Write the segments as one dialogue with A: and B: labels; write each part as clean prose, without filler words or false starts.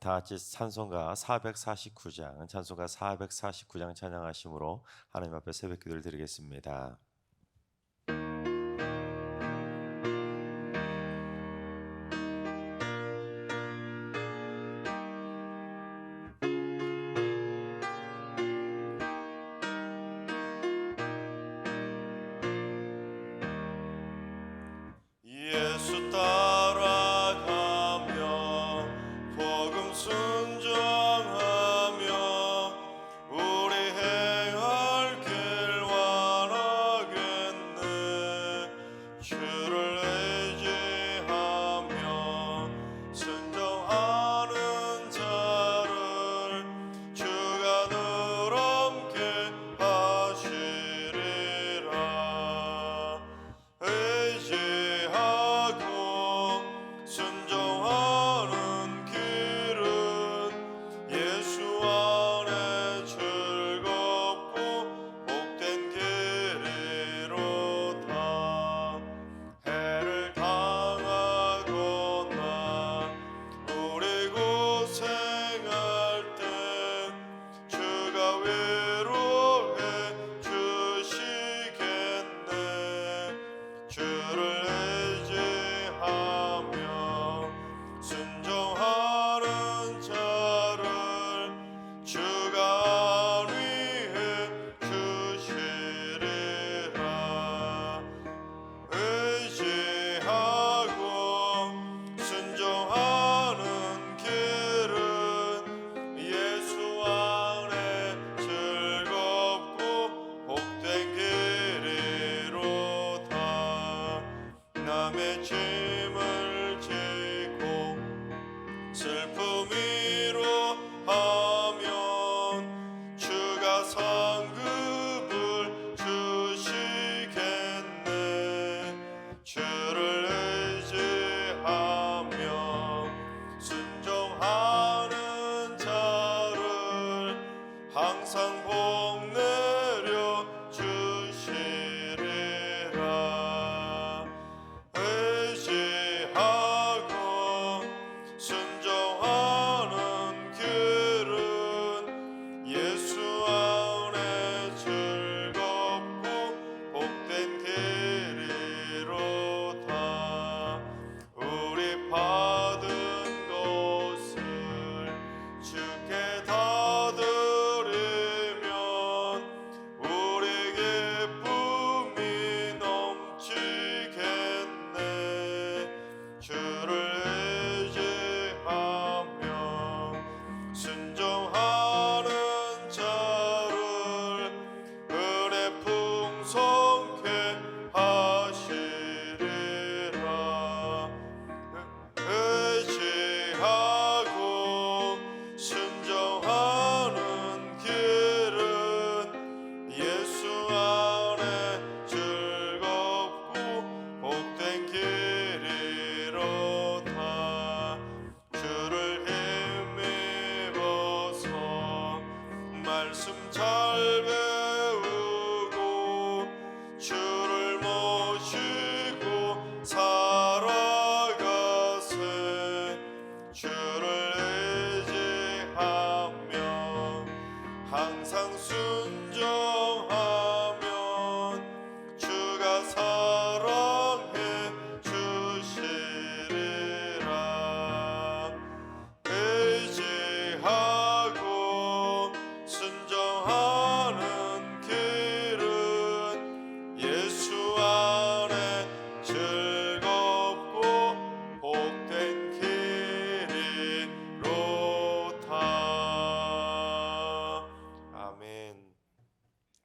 A: 다 같이 찬송가 449장 찬양하심으로 하나님 앞에 새벽 기도를 드리겠습니다.
B: 예수 따라가며 복음 순종하며 우리 행할 길 원하겠네. 주를 의지하며 순종하는 자를 주가 늘 함께 하시리라. 의지하고 순종하는 길은 예수 안에 즐겁고 복된 길이로다. 해를 당하거나 우리 고생할 때 주가 위로해 주시겠네. 주를 의지하며 순종하는 자를 주가 안위해 주시리라. 의지하고 순종하는 길은 예수 안에 즐겁고 복된 길이로다. 남의 짐을 지고 슬픔 위로하면 주가 상급을 주시겠네. 주를 의지하며 순종하는 자를 항상 복 내려 주시리라. 의지하고 순종하는 길은 예수 안에 즐겁고 복된 길이로다. 우리 받은 것을 주께 다 드리면 우리 기쁨이 넘치겠네. 주를 의지하며 순종하는 자를 은혜 풍성케 하시리라. 의지하고 순종하는 길은 예수 안에 즐겁고 복된 길이로다. 주를 힘입어서 말씀 잘 배우고 주를 모시고 살아가세. 주를 의지하며 항상 순종하면 주가 사랑해 주시리라. 의지하고 순종하는 길은 예수 안에 즐겁고 복된 길이로다. 아멘.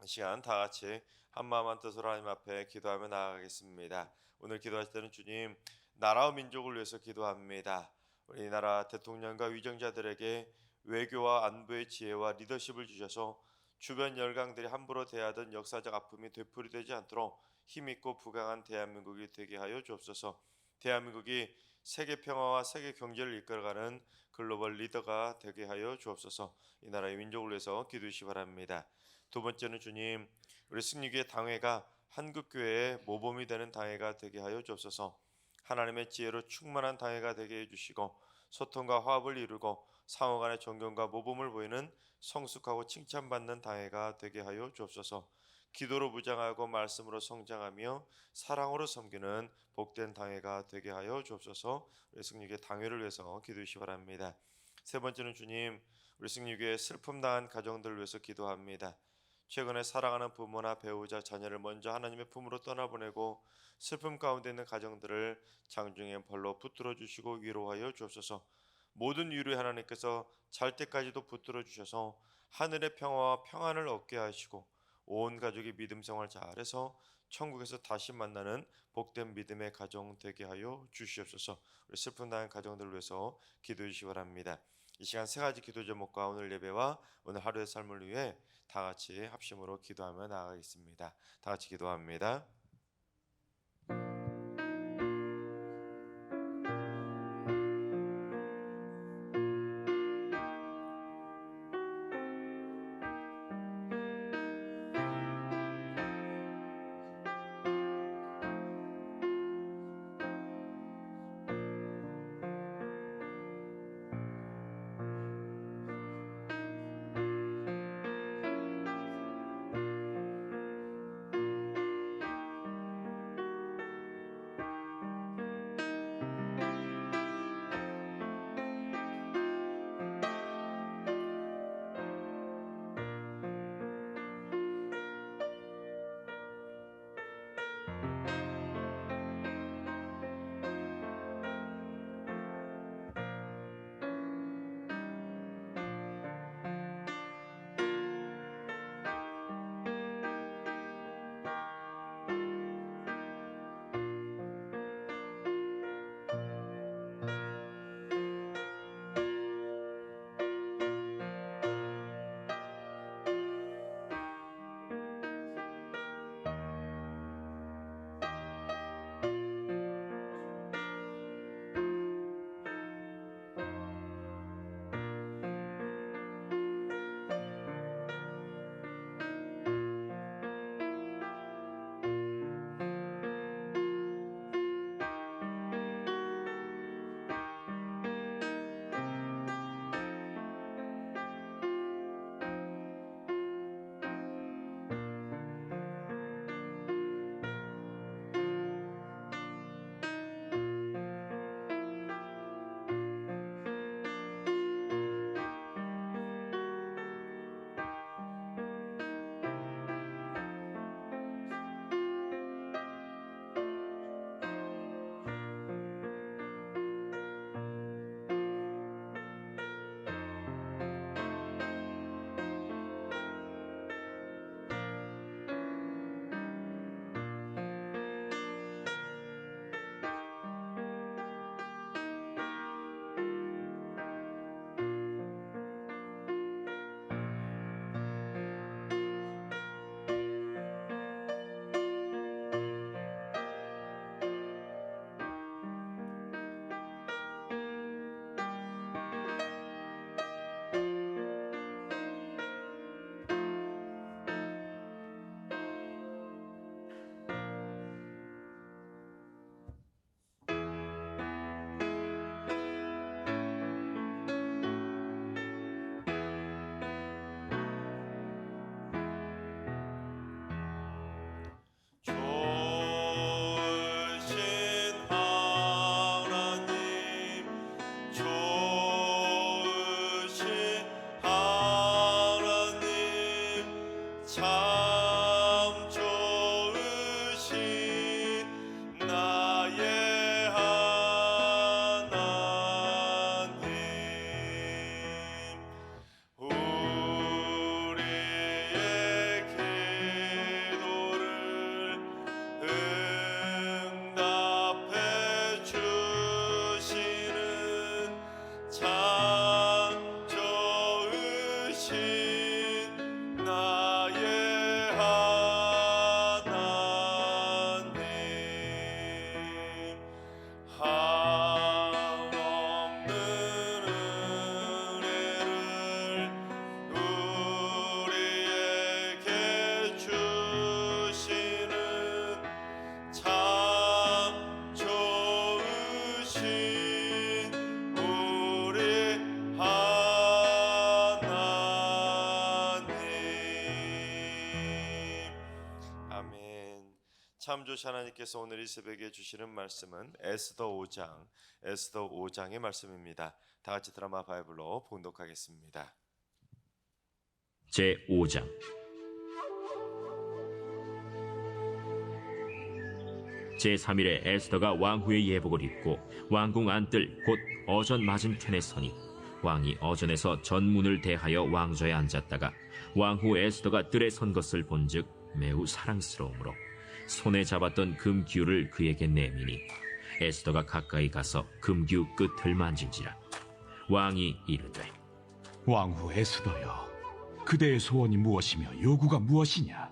B: 이 시간 다 같이 한마음 한뜻으로 하나님 앞에 기도하며 나아가겠습니다. 오늘 기도하실 때는 주님, 나라와 민족을 위해서 기도합니다. 우리나라 대통령과 위정자들에게 외교와 안보의 지혜와 리더십을 주셔서 주변 열강들이 함부로 대하던 역사적 아픔이 되풀이되지 않도록 힘있고 부강한 대한민국이 되게 하여 주옵소서. 대한민국이 세계 평화와 세계 경제를 이끌어가는 글로벌 리더가 되게 하여 주옵소서. 이 나라의 민족을 위해서 기도하시 바랍니다. 두 번째는 주님, 우리 승리교회 당회가 한국교회의 모범이 되는 당회가 되게 하여 주옵소서. 하나님의 지혜로 충만한 당회가 되게 해주시고 소통과 화합을 이루고 상호 간의 존경과 모범을 보이는 성숙하고 칭찬받는 당회가 되게 하여 주옵소서. 기도로 무장하고 말씀으로 성장하며 사랑으로 섬기는 복된 당회가 되게 하여 주옵소서. 우리 승리교회 당회를 위해서 기도해 주시기 바랍니다. 세 번째는 주님, 우리 승리교회 슬픔 당한 가정들을 위해서 기도합니다. 최근에 사랑하는 부모나 배우자, 자녀를 먼저 하나님의 품으로 떠나보내고 슬픔 가운데 있는 가정들을 장중에 벌로 붙들어 주시고 위로하여 주옵소서. 모든 위로의 하나님께서 잘 때까지도 붙들어 주셔서 하늘의 평화와 평안을 얻게 하시고 온 가족이 믿음 생활 잘해서 천국에서 다시 만나는 복된 믿음의 가정 되게 하여 주시옵소서. 우리 슬픔 당한 가정들을 위해서 기도해 주시기 바랍니다. 이 시간 세 가지 기도 제목과 오늘 예배와 오늘 하루의 삶을 위해 다 같이 합심으로 기도하며 나아가겠습니다. 다 같이 기도합니다. 참조시 하나님께서 오늘 이 새벽에 주시는 말씀은 에스더 5장의 말씀입니다. 다 같이 드라마 바이블로 봉독하겠습니다.
C: 제5장 제3일에 에스더가 왕후의 예복을 입고 왕궁 안뜰 곧 어전 맞은편에 서니 왕이 어전에서 전문을 대하여 왕좌에 앉았다가 왕후 에스더가 뜰에 선 것을 본즉 매우 사랑스러우므로 손에 잡았던 금규를 그에게 내미니 에스더가 가까이 가서 금규 끝을 만진지라. 왕이 이르되
D: 왕후 에스더여, 그대의 소원이 무엇이며 요구가 무엇이냐?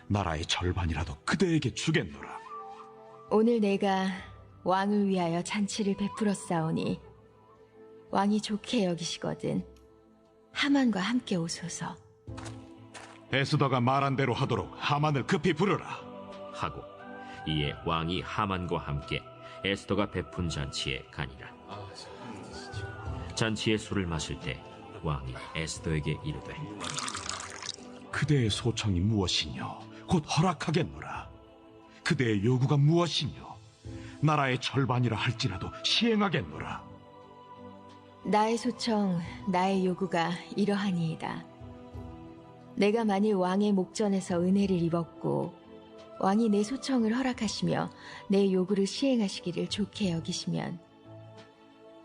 D: 나라의 절반이라도 그대에게 주겠노라.
E: 오늘 내가 왕을 위하여 잔치를 베풀었사오니 왕이 좋게 여기시거든 하만과 함께 오소서.
D: 에스더가 말한 대로 하도록 하만을 급히 부르라.
C: 하고 이에 왕이 하만과 함께 에스더가 베푼 잔치에 가니라. 잔치의 술을 마실 때 왕이 에스더에게 이르되
D: 그대의 소청이 무엇이뇨? 곧 허락하겠노라. 그대의 요구가 무엇이뇨? 나라의 절반이라 할지라도 시행하겠노라.
E: 나의 소청, 나의 요구가 이러하니이다. 내가 만일 왕의 목전에서 은혜를 입었고 왕이 내 소청을 허락하시며 내 요구를 시행하시기를 좋게 여기시면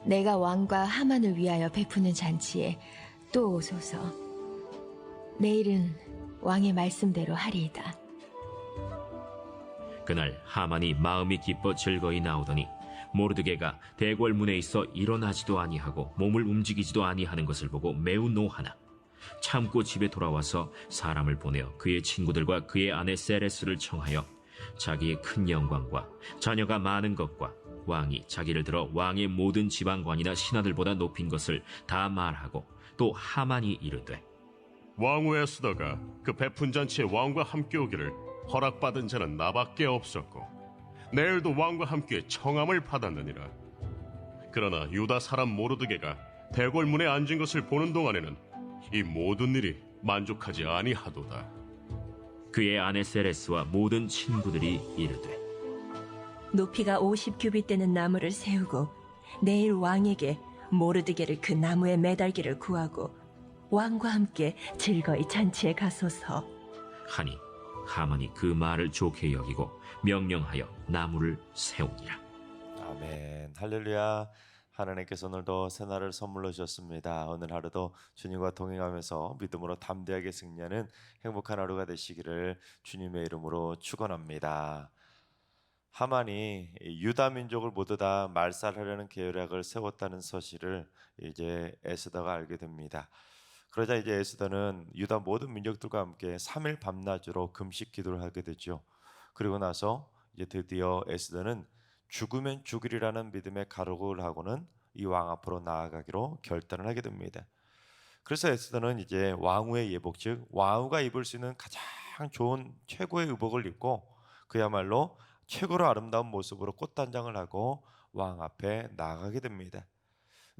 E: 내가 왕과 하만을 위하여 베푸는 잔치에 또 오소서. 내일은 왕의 말씀대로 하리이다.
C: 그날 하만이 마음이 기뻐 즐거이 나오더니 모르드게가 대궐문에 있어 일어나지도 아니하고 몸을 움직이지도 아니하는 것을 보고 매우 노하나 참고 집에 돌아와서 사람을 보내어 그의 친구들과 그의 아내 세레스를 청하여 자기의 큰 영광과 자녀가 많은 것과 왕이 자기를 들어 왕의 모든 지방관이나 신하들보다 높인 것을 다 말하고 또 하만이 이르되
F: 왕후 에스더가 그 베푼 잔치에 왕과 함께 오기를 허락받은 자는 나밖에 없었고 내일도 왕과 함께 청함을 받았느니라. 그러나 유다 사람 모르드게가 대궐문에 앉은 것을 보는 동안에는 이 모든 일이 만족하지 아니하도다.
C: 그의 아내 세레스와 모든 친구들이 이르되
G: 높이가 50규빗 되는 나무를 세우고 내일 왕에게 모르드게를 그 나무에 매달기를 구하고 왕과 함께 즐거이 잔치에 가소서.
C: 하니 하만이 그 말을 좋게 여기고 명령하여 나무를 세우니라.
B: 아멘. 할렐루야. 하나님께서 오늘도 새날을 선물로 주셨습니다. 오늘 하루도 주님과 동행하면서 믿음으로 담대하게 승리하는 행복한 하루가 되시기를 주님의 이름으로 축원합니다. 하만이 유다 민족을 모두 다 말살하려는 계략을 세웠다는 사실을 이제 에스더가 알게 됩니다. 그러자 이제 에스더는 유다 모든 민족들과 함께 3일 밤낮으로 금식 기도를 하게 되죠. 그리고 나서 이제 드디어 에스더는 죽으면 죽으리라는 믿음의 가록을 하고는 이 왕 앞으로 나아가기로 결단을 하게 됩니다. 그래서 에스더는 이제 왕후의 예복, 즉 왕후가 입을 수 있는 가장 좋은 최고의 의복을 입고 그야말로 최고로 아름다운 모습으로 꽃단장을 하고 왕 앞에 나아가게 됩니다.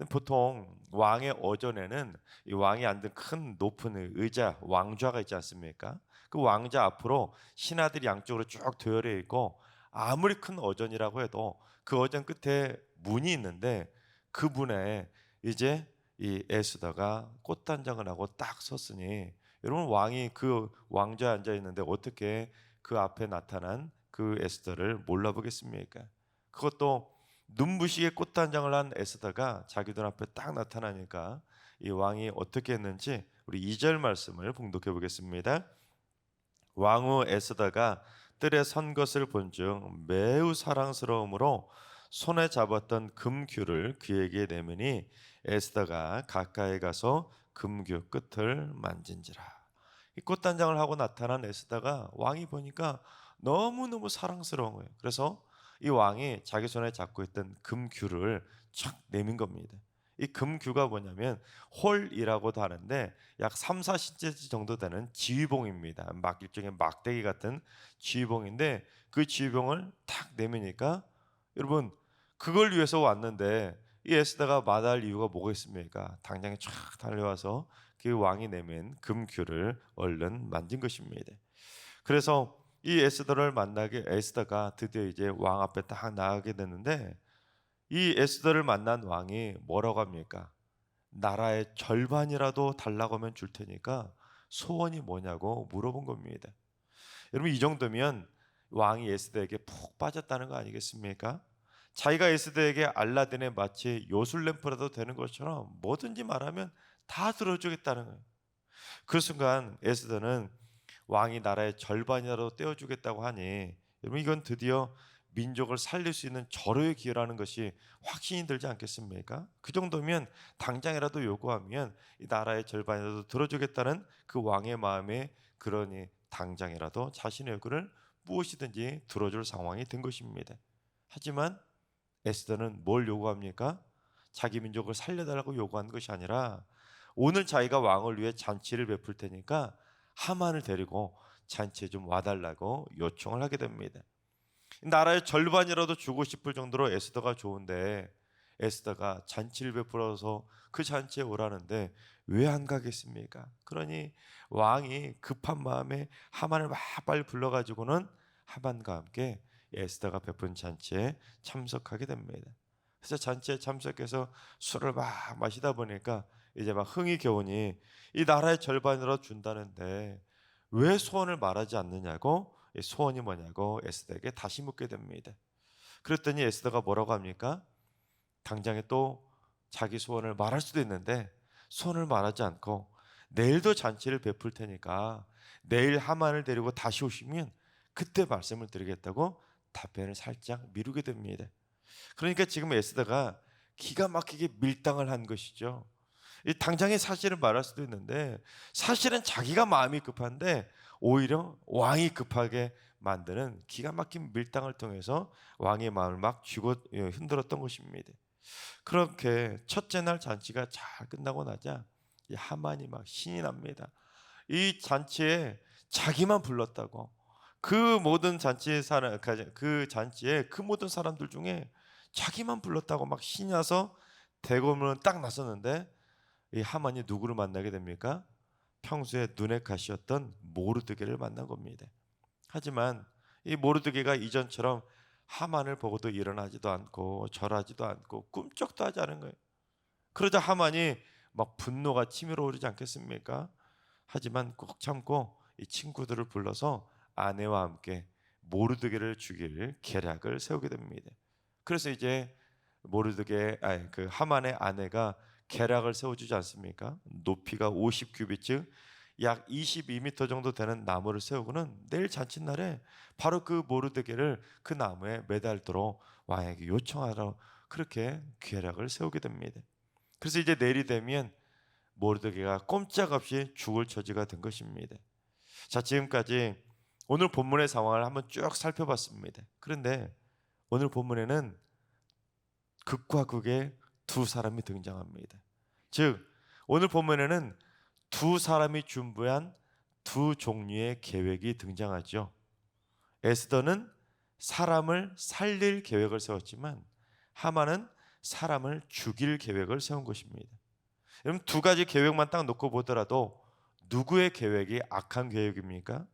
B: 보통 왕의 어전에는 이 왕이 앉은 큰 높은 의자, 왕좌가 있지 않습니까? 그 왕좌 앞으로 신하들이 양쪽으로 쭉 되어져 있고 아무리 큰 어전이라고 해도 그 어전 끝에 문이 있는데 그 문에 이제 이 에스더가 꽃단장을 하고 딱 섰으니 여러분 왕이 그 왕좌에 앉아 있는데 어떻게 그 앞에 나타난 그 에스더를 몰라보겠습니까? 그것도 눈부시게 꽃단장을 한 에스더가 자기들 앞에 딱 나타나니까 이 왕이 어떻게 했는지 우리 2절 말씀을 봉독해 보겠습니다. 왕후 에스더가 뜰에 선 것을 본즉 매우 사랑스러움으로 손에 잡았던 금규를 그에게 내미니 에스더가 가까이 가서 금규 끝을 만진지라. 이 꽃단장을 하고 나타난 에스더가 왕이 보니까 너무너무 사랑스러운 거예요. 그래서 이 왕이 자기 손에 잡고 있던 금규를 촥 내민 겁니다. 이 금규가 뭐냐면 홀이라고도 하는데 약 3, 4cm 정도 되는 지휘봉입니다. 막 일종의 막대기 같은 지휘봉인데 그 지휘봉을 탁 내미니까 여러분 그걸 위해서 왔는데 이 에스더가 마다할 이유가 뭐가 있습니까? 당장에 촥 달려와서 그 왕이 내민 금규를 얼른 만진 것입니다. 그래서 이 에스더가 드디어 이제 왕 앞에 딱 나가게 되는데, 이 에스더를 만난 왕이 뭐라고 합니까? 나라의 절반이라도 달라고 하면 줄 테니까 소원이 뭐냐고 물어본 겁니다. 여러분, 이 정도면 왕이 에스더에게 푹 빠졌다는 거 아니겠습니까? 자기가 에스더에게 알라딘의 마치 요술램프라도 되는 것처럼 뭐든지 말하면 다 들어주겠다는 거예요. 그 순간 에스더는 왕이 나라의 절반이라도 떼어주겠다고 하니, 여러분, 이건 드디어 민족을 살릴 수 있는 절호의 기회라는 것이 확신이 들지 않겠습니까? 그 정도면 당장이라도 요구하면 이 나라의 절반이라도 들어주겠다는 그 왕의 마음에, 그러니 당장이라도 자신의 요구를 무엇이든지 들어줄 상황이 된 것입니다. 하지만 에스더는 뭘 요구합니까? 자기 민족을 살려달라고 요구한 것이 아니라, 오늘 자기가 왕을 위해 잔치를 베풀 테니까 하만을 데리고 잔치에 좀 와달라고 요청을 하게 됩니다. 나라의 절반이라도 주고 싶을 정도로 에스더가 좋은데, 에스더가 잔치를 베풀어서 그 잔치에 오라는데 왜 안 가겠습니까? 그러니 왕이 급한 마음에 하만을 막 빨리 불러가지고는 하만과 함께 에스더가 베푼 잔치에 참석하게 됩니다. 그래서 잔치에 참석해서 술을 막 마시다 보니까 이제 막 흥이 겨우니, 이 나라의 절반이라도 준다는데 왜 소원을 말하지 않느냐고, 소원이 뭐냐고 에스더에게 다시 묻게 됩니다. 그랬더니 에스더가 뭐라고 합니까? 당장에 또 자기 소원을 말할 수도 있는데 소원을 말하지 않고, 내일도 잔치를 베풀 테니까 내일 하만을 데리고 다시 오시면 그때 말씀을 드리겠다고 답변을 살짝 미루게 됩니다. 그러니까 지금 에스더가 기가 막히게 밀당을 한 것이죠. 당장의 사실을 말할 수도 있는데 사실은 자기가 마음이 급한데 오히려 왕이 급하게 만드는 기가 막힌 밀당을 통해서 왕의 마음을 막 흔들었던 것입니다. 그렇게 첫째 날 잔치가 잘 끝나고 나자 이 하만이 막 신이 납니다. 이 잔치에 자기만 불렀다고, 그 모든 잔치에 그 모든 사람들 중에 자기만 불렀다고 막 신이 나서 대궐문을 딱 나섰는데, 이 하만이 누구를 만나게 됩니까? 평소에 눈에 가시였던 모르드게를 만난 겁니다. 하지만 이 모르드게가 이전처럼 하만을 보고도 일어나지도 않고 절하지도 않고 꿈쩍도 하지 않은 거예요. 그러자 하만이 막 분노가 치밀어 오르지 않겠습니까? 하지만 꼭 참고 이 친구들을 불러서 아내와 함께 모르드게를 죽일 계략을 세우게 됩니다. 그래서 이제 그 하만의 아내가 계략을 세워주지 않습니까? 높이가 50규빗, 약 22m 정도 되는 나무를 세우고는 내일 잔칫날에 바로 그 모르드게를 그 나무에 매달도록 왕에게 요청하라, 그렇게 계략을 세우게 됩니다. 그래서 이제 내일이 되면 모르드게가 꼼짝없이 죽을 처지가 된 것입니다. 자, 지금까지 오늘 본문의 상황을 한번 쭉 살펴봤습니다. 그런데 오늘 본문에는 극과 극의 두 사람이 등장합니다. 즉, 오늘 본문에는 두 사람이 준비한 두 종류의 계획이 등장하죠. 에스더는 사람을 살릴 계획을 세웠지만 하만은 사람을 죽일 계획을 세운 것입니다. 여러분, 두 가지 계획만 딱 놓고 보더라도 누구의 계획이 악한 계획입니까?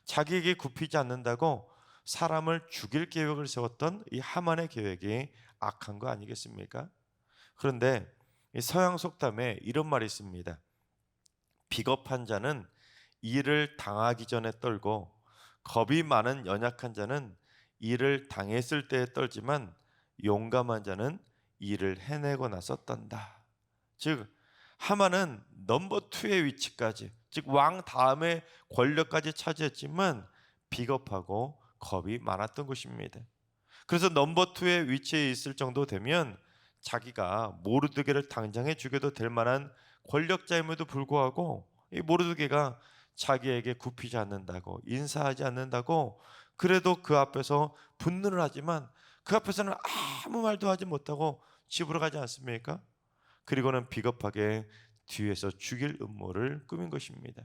B: 자기에게 굽히지 않는다고 사람을 죽일 계획을 세웠던 이 하만의 계획이 악한 거 아니겠습니까? 그런데 이 서양 속담에 이런 말이 있습니다. 비겁한 자는 일을 당하기 전에 떨고, 겁이 많은 연약한 자는 일을 당했을 때에 떨지만, 용감한 자는 일을 해내고 나서 떤다. 즉, 하만은 넘버 2의 위치까지, 즉 왕 다음에 권력까지 차지했지만 비겁하고 겁이 많았던 것입니다. 그래서 넘버 2의 위치에 있을 정도 되면 자기가 모르드게를 당장에 죽여도 될 만한 권력자임에도 불구하고 이 모르드게가 자기에게 굽히지 않는다고, 인사하지 않는다고, 그래도 그 앞에서 분노를 하지만 그 앞에서는 아무 말도 하지 못하고 집으로 가지 않습니까? 그리고는 비겁하게 뒤에서 죽일 음모를 꾸민 것입니다.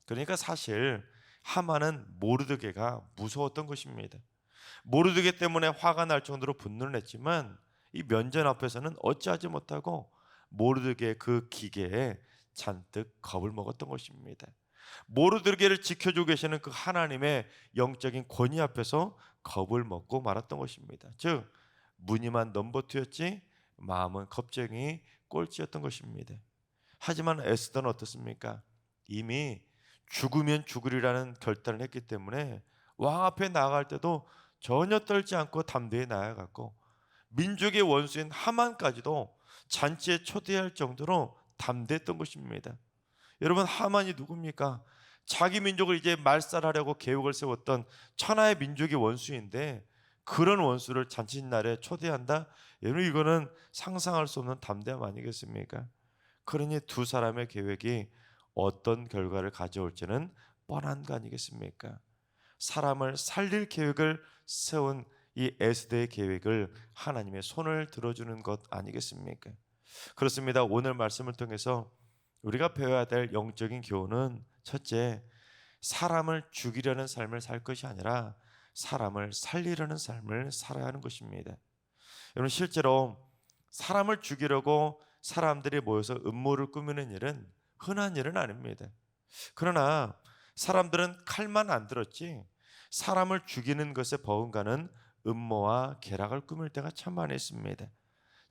B: 그러니까 사실 하만은 모르드게가 무서웠던 것입니다. 모르드게 때문에 화가 날 정도로 분노를 했지만 이 면전 앞에서는 어찌하지 못하고 모르드게의 그 기계에 잔뜩 겁을 먹었던 것입니다. 모르드게를 지켜주고 계시는 그 하나님의 영적인 권위 앞에서 겁을 먹고 말았던 것입니다. 즉 무늬만 넘버투였지 마음은 겁쟁이 꼴찌였던 것입니다. 하지만 에스더는 어떻습니까? 이미 죽으면 죽으리라는 결단을 했기 때문에 왕 앞에 나아갈 때도 전혀 떨지 않고 담대히 나아갔고, 민족의 원수인 하만까지도 잔치에 초대할 정도로 담대했던 것입니다. 여러분, 하만이 누굽니까? 자기 민족을 이제 말살하려고 계획을 세웠던 천하의 민족의 원수인데 그런 원수를 잔칫날에 초대한다? 여러분, 이거는 상상할 수 없는 담대함 아니겠습니까? 그러니 두 사람의 계획이 어떤 결과를 가져올지는 뻔한 거 아니겠습니까? 사람을 살릴 계획을 세운 이 에스더의 계획을 하나님의 손을 들어주는 것 아니겠습니까? 그렇습니다. 오늘 말씀을 통해서 우리가 배워야 될 영적인 교훈은, 첫째, 사람을 죽이려는 삶을 살 것이 아니라 사람을 살리려는 삶을 살아야 하는 것입니다. 여러분, 실제로 사람을 죽이려고 사람들이 모여서 음모를 꾸미는 일은 흔한 일은 아닙니다. 그러나 사람들은 칼만 안 들었지 사람을 죽이는 것에 버금가는 음모와 계략을 꾸밀 때가 참 많이 있습니다.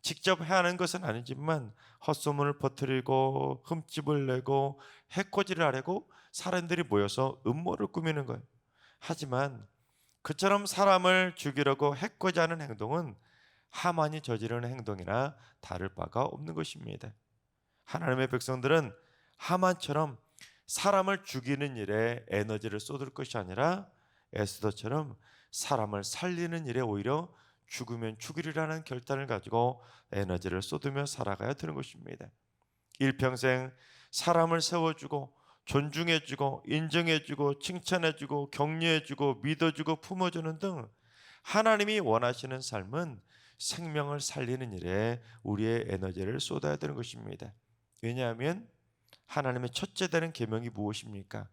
B: 직접 해야 하는 것은 아니지만 헛소문을 퍼뜨리고 흠집을 내고 해코지를 하려고 사람들이 모여서 음모를 꾸미는 거예요. 하지만 그처럼 사람을 죽이려고 해코지하는 행동은 하만이 저지르는 행동이나 다를 바가 없는 것입니다. 하나님의 백성들은 하만처럼 사람을 죽이는 일에 에너지를 쏟을 것이 아니라 에스더처럼 사람을 살리는 일에 오히려 죽으면 죽으리라는 결단을 가지고 에너지를 쏟으며 살아가야 되는 것입니다. 일평생 사람을 세워주고 존중해주고 인정해주고 칭찬해주고 격려해주고 믿어주고 품어주는 등 하나님이 원하시는 삶은 생명을 살리는 일에 우리의 에너지를 쏟아야 되는 것입니다. 왜냐하면 하나님의 첫째 되는 계명이 무엇입니까?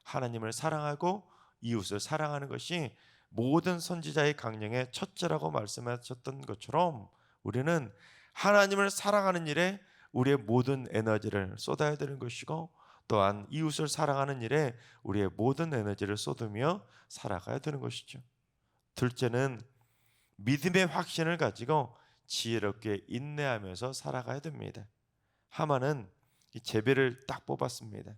B: 하나님을 사랑하고 이웃을 사랑하는 것이 모든 선지자의 강령의 첫째라고 말씀하셨던 것처럼 우리는 하나님을 사랑하는 일에 우리의 모든 에너지를 쏟아야 되는 것이고, 또한 이웃을 사랑하는 일에 우리의 모든 에너지를 쏟으며 살아가야 되는 것이죠. 둘째는 믿음의 확신을 가지고 지혜롭게 인내하면서 살아가야 됩니다. 하만은 이 제비를 딱 뽑았습니다.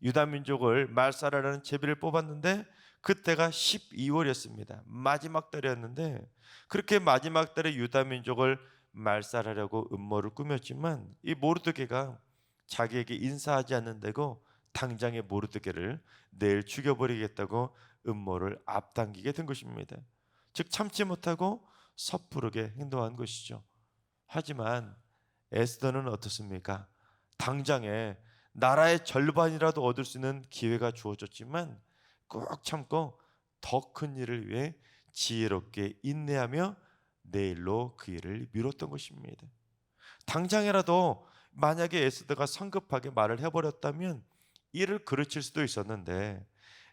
B: 유다 민족을 말살하려는 제비를 뽑았는데 그때가 12월이었습니다. 마지막 달이었는데 그렇게 마지막 달에 유다 민족을 말살하려고 음모를 꾸몄지만 이 모르드게가 자기에게 인사하지 않는다고 당장에 모르드게를 내일 죽여버리겠다고 음모를 앞당기게 된 것입니다. 즉 참지 못하고 섣부르게 행동한 것이죠. 하지만 에스더는 어떻습니까? 당장에 나라의 절반이라도 얻을 수 있는 기회가 주어졌지만 꼭 참고 더 큰 일을 위해 지혜롭게 인내하며 내일로 그 일을 미뤘던 것입니다. 당장이라도 만약에 에스더가 성급하게 말을 해버렸다면 일을 그르칠 수도 있었는데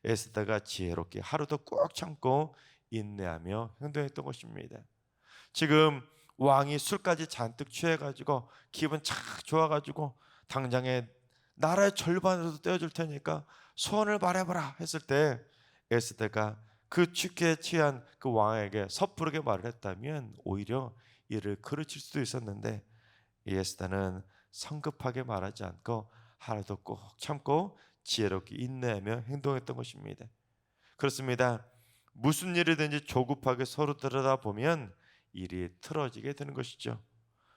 B: 에스더가 지혜롭게 하루도 꼭 참고 인내하며 행동했던 것입니다. 지금 왕이 술까지 잔뜩 취해가지고 기분 착 좋아가지고 당장에 나라의 절반으로도 떼어줄 테니까 소원을 말해보라 했을 때 에스더가 그 취기에 취한 그 왕에게 섣부르게 말을 했다면 오히려 이를 그르칠 수도 있었는데 에스더는 성급하게 말하지 않고 하루도 꼭 참고 지혜롭게 인내하며 행동했던 것입니다. 그렇습니다. 무슨 일이든지 조급하게 서로 들여다보면 일이 틀어지게 되는 것이죠.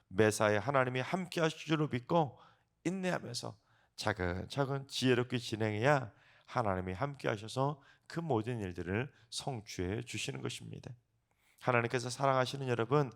B: 매사에 하나님이 함께 하실 줄로 믿고 인내하면서 차근차근 지혜롭게 진행해야 하나님이 함께 하셔서 그 모든 일들을 성취해 주시는 것입니다. 하나님께서 사랑하시는 여러분,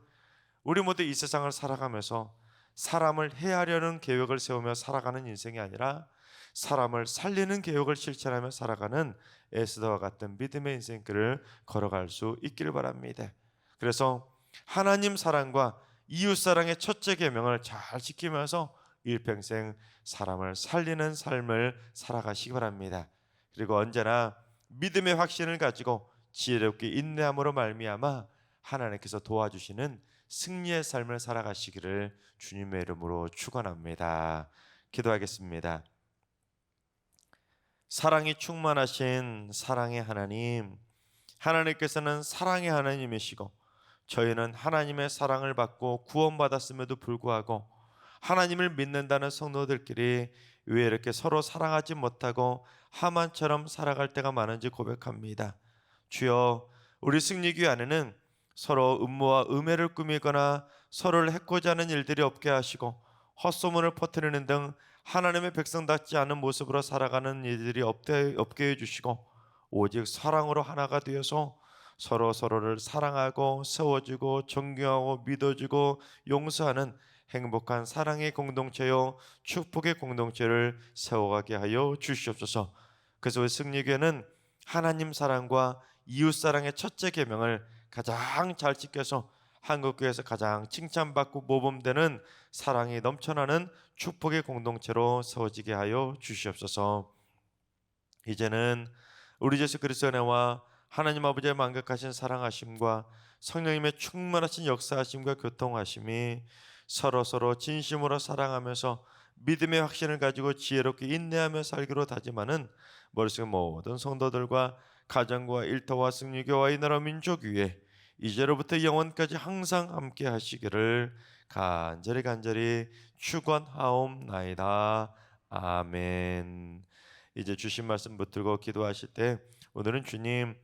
B: 우리 모두 이 세상을 살아가면서 사람을 해하려는 계획을 세우며 살아가는 인생이 아니라 사람을 살리는 계획을 실천하며 살아가는 에스더와 같은 믿음의 인생길을 걸어갈 수 있기를 바랍니다. 그래서 하나님 사랑과 이웃 사랑의 첫째 계명을 잘 지키면서 일평생 사람을 살리는 삶을 살아가시기 바랍니다. 그리고 언제나 믿음의 확신을 가지고 지혜롭게 인내함으로 말미암아 하나님께서 도와주시는 승리의 삶을 살아가시기를 주님의 이름으로 축원합니다. 기도하겠습니다. 사랑이 충만하신 사랑의 하나님, 하나님께서는 사랑의 하나님이시고 저희는 하나님의 사랑을 받고 구원받았음에도 불구하고 하나님을 믿는다는 성도들끼리 왜 이렇게 서로 사랑하지 못하고 하만처럼 살아갈 때가 많은지 고백합니다. 주여, 우리 승리교회 안에는 서로 음모와 음해를 꾸미거나 서로를 해코지 하는 일들이 없게 하시고 헛소문을 퍼뜨리는 등 하나님의 백성답지 않은 모습으로 살아가는 일들이 없게 해주시고 오직 사랑으로 하나가 되어서 서로를 사랑하고 세워주고 존경하고 믿어주고 용서하는 행복한 사랑의 공동체요 축복의 공동체를 세워가게 하여 주시옵소서. 그래서 승리교회는 하나님 사랑과 이웃 사랑의 첫째 계명을 가장 잘 지켜서 한국교회에서 가장 칭찬받고 모범되는 사랑이 넘쳐나는 축복의 공동체로 세워지게 하여 주시옵소서. 이제는 우리 예수 그리스도의 은혜와 하나님 아버지의 만극하신 사랑하심과 성령님의 충만하신 역사하심과 교통하심이 서로 진심으로 사랑하면서 믿음의 확신을 가지고 지혜롭게 인내하며 살기로 다짐하는 머릿속 모든 성도들과 가정과 일터와 승리교와 이 나라 민족 위에 이제로부터 영원까지 항상 함께 하시기를 간절히 축원하옵나이다. 아멘. 이제 주신 말씀 붙들고 기도하실 때 오늘은 주님,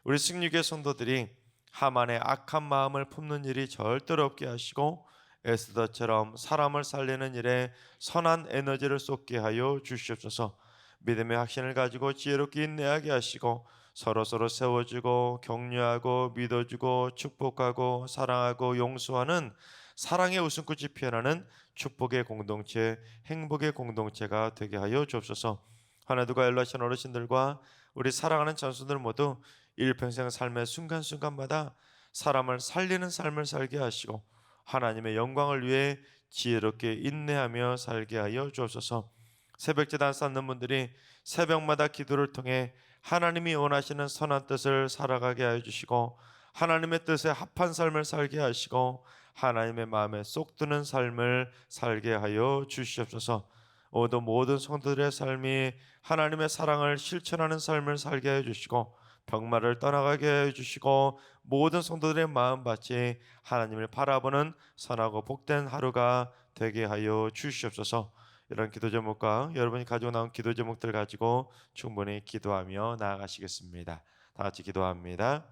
B: 우리 승리교회 성도들이 하만의 악한 마음을 품는 일이 절대로 없게 하시고 에스더처럼 사람을 살리는 일에 선한 에너지를 쏟게 하여 주시옵소서. 믿음의 확신을 가지고 지혜롭게 인내하게 하시고 서로 세워주고 격려하고 믿어주고 축복하고 사랑하고 용서하는 사랑의 웃음꽃이 피어나는 축복의 공동체, 행복의 공동체가 되게 하여 주옵소서. 하나두가 연락하신 어르신들과 우리 사랑하는 전수들 모두 일평생 삶의 순간순간마다 사람을 살리는 삶을 살게 하시고 하나님의 영광을 위해 지혜롭게 인내하며 살게 하여 주옵소서. 새벽제단 쌓는 분들이 새벽마다 기도를 통해 하나님이 원하시는 선한 뜻을 살아가게 하여 주시고 하나님의 뜻에 합한 삶을 살게 하시고 하나님의 마음에 쏙 드는 삶을 살게 하여 주시옵소서. 모든 성도들의 삶이 하나님의 사랑을 실천하는 삶을 살게 하여 주시고 병마를 떠나가게 하여 주시고 모든 성도들의 마음밭이 하나님을 바라보는 선하고 복된 하루가 되게 하여 주시옵소서. 이런 기도 제목과 여러분이 가지고 나온 기도 제목들 가지고 충분히 기도하며 나아가시겠습니다. 다 같이 기도합니다.